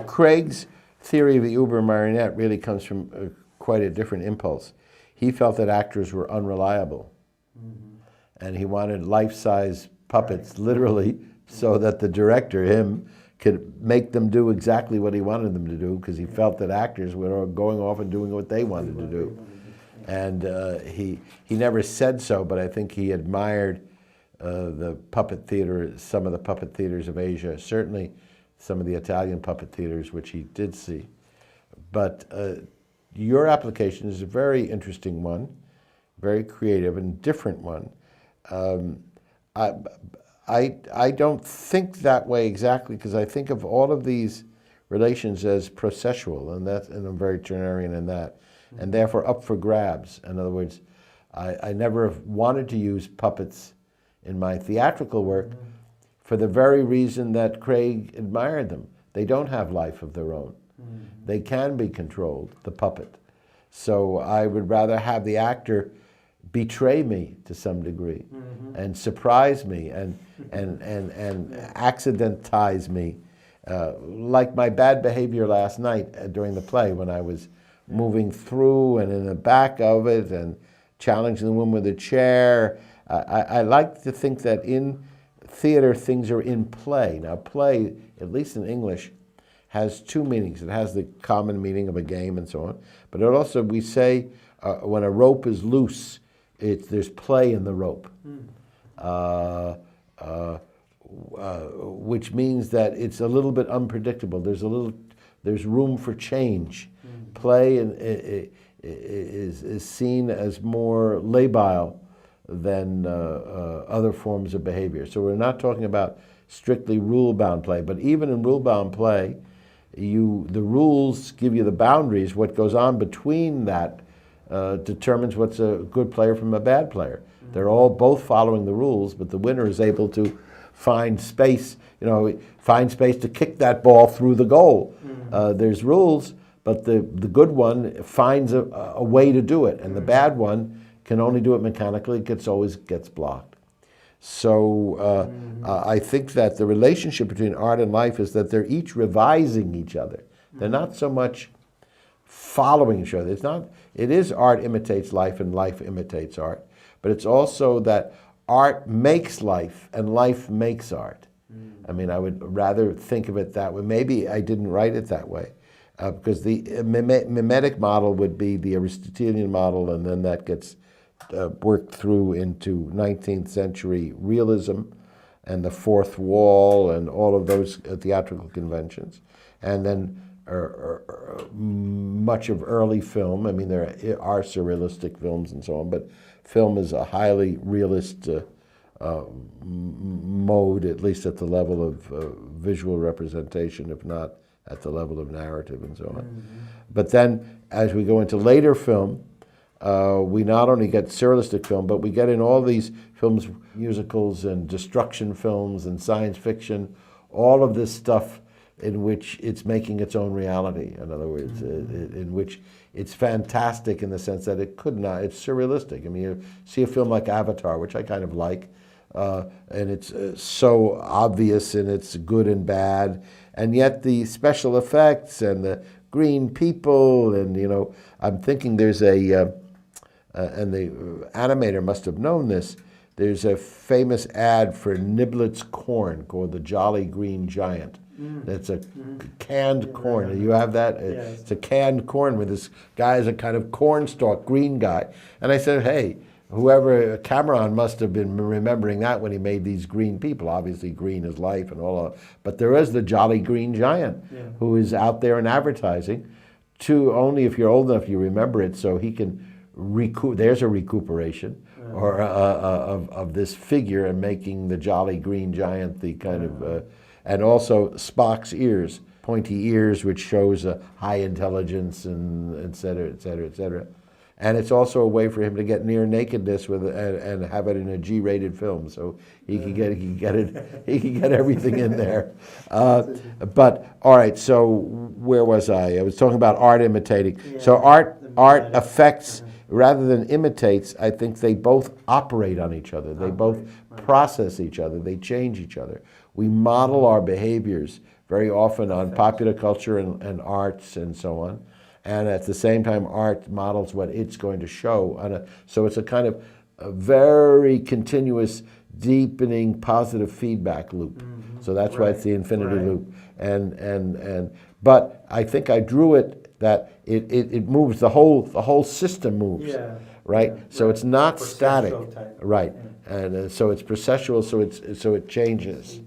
Craig's theory of the Uber marionette really comes from quite a different impulse. He felt that actors were unreliable, and he wanted life-size puppets, literally, so that the director, him, could make them do exactly what he wanted them to do, because he felt that actors were going off and doing what they wanted to do. And he never said so, but I think he admired the puppet theater, some of the puppet theaters of Asia, certainly some of the Italian puppet theaters, which he did see. But your application is a very interesting one, very creative and different one. I don't think that way exactly, because I think of all of these relations as processual, and I'm very Turnerian in that, and therefore up for grabs. In other words, I never wanted to use puppets in my theatrical work for the very reason that Craig admired them. They don't have life of their own. They can be controlled, the puppet. So I would rather have the actor betray me to some degree, and surprise me, and accidentize me. Like my bad behavior last night during the play, when I was moving through and in the back of it and challenging the woman with a chair. I like to think that in theater things are in play. Now play, at least in English, has two meanings. It has the common meaning of a game and so on, but it also, we say when a rope is loose, there's play in the rope, which means that it's a little bit unpredictable. There's room for change. Play is seen as more labile than other forms of behavior. So we're not talking about strictly rule-bound play, but even in rule-bound play, the rules give you the boundaries. What goes on between that determines what's a good player from a bad player. They're all both following the rules, but the winner is able to find space, find space to kick that ball through the goal. There's rules, but the good one finds a way to do it, and the bad one can only do it mechanically. It always gets blocked. So I think that the relationship between art and life is that they're each revising each other. They're not so much following each other. It is art imitates life and life imitates art, but it's also that art makes life and life makes art. I mean, I would rather think of it that way. Maybe I didn't write it that way, because the mimetic model would be the Aristotelian model, and then that gets worked through into 19th century realism and the fourth wall and all of those theatrical conventions. And then much of early film. I mean, there are surrealistic films and so on, but film is a highly realist mode, at least at the level of visual representation, if not at the level of narrative and so on. But then, as we go into later film, we not only get surrealistic film, but we get in all these films, musicals and destruction films and science fiction, all of this stuff in which it's making its own reality. In other words, in which it's fantastic in the sense that it could not, it's surrealistic. I mean, you see a film like Avatar, which I kind of like, and it's so obvious in its good and bad, and yet the special effects and the green people, and I'm thinking there's and the animator must have known this, there's a famous ad for Niblet's corn called the Jolly Green Giant. It's a canned corn. You have that? Yes. It's a canned corn where this guy is a kind of cornstalk green guy. And I said, hey, whoever, Cameron must have been remembering that when he made these green people. Obviously green is life and all of, but there is the Jolly Green Giant who is out there in advertising. Only if you're old enough you remember it, so he can there's a recuperation or of this figure and making the Jolly Green Giant the kind of, and also Spock's ears, pointy ears, which shows a high intelligence and et cetera, et cetera, et cetera. And it's also a way for him to get near nakedness and have it in a G-rated film, so he can get everything in there. But all right, so where was I? I was talking about art imitating. So art affects rather than imitates. I think they both operate on each other. They both process each other. They change each other. We model our behaviors very often on popular culture and arts and so on. And at the same time, art models what it's going to show. So it's a kind of a very continuous, deepening, positive feedback loop. So that's why it's the infinity loop. But I think I drew it that it moves, the whole system moves. Right? So it's not static. Right. And so it's processual, so it changes.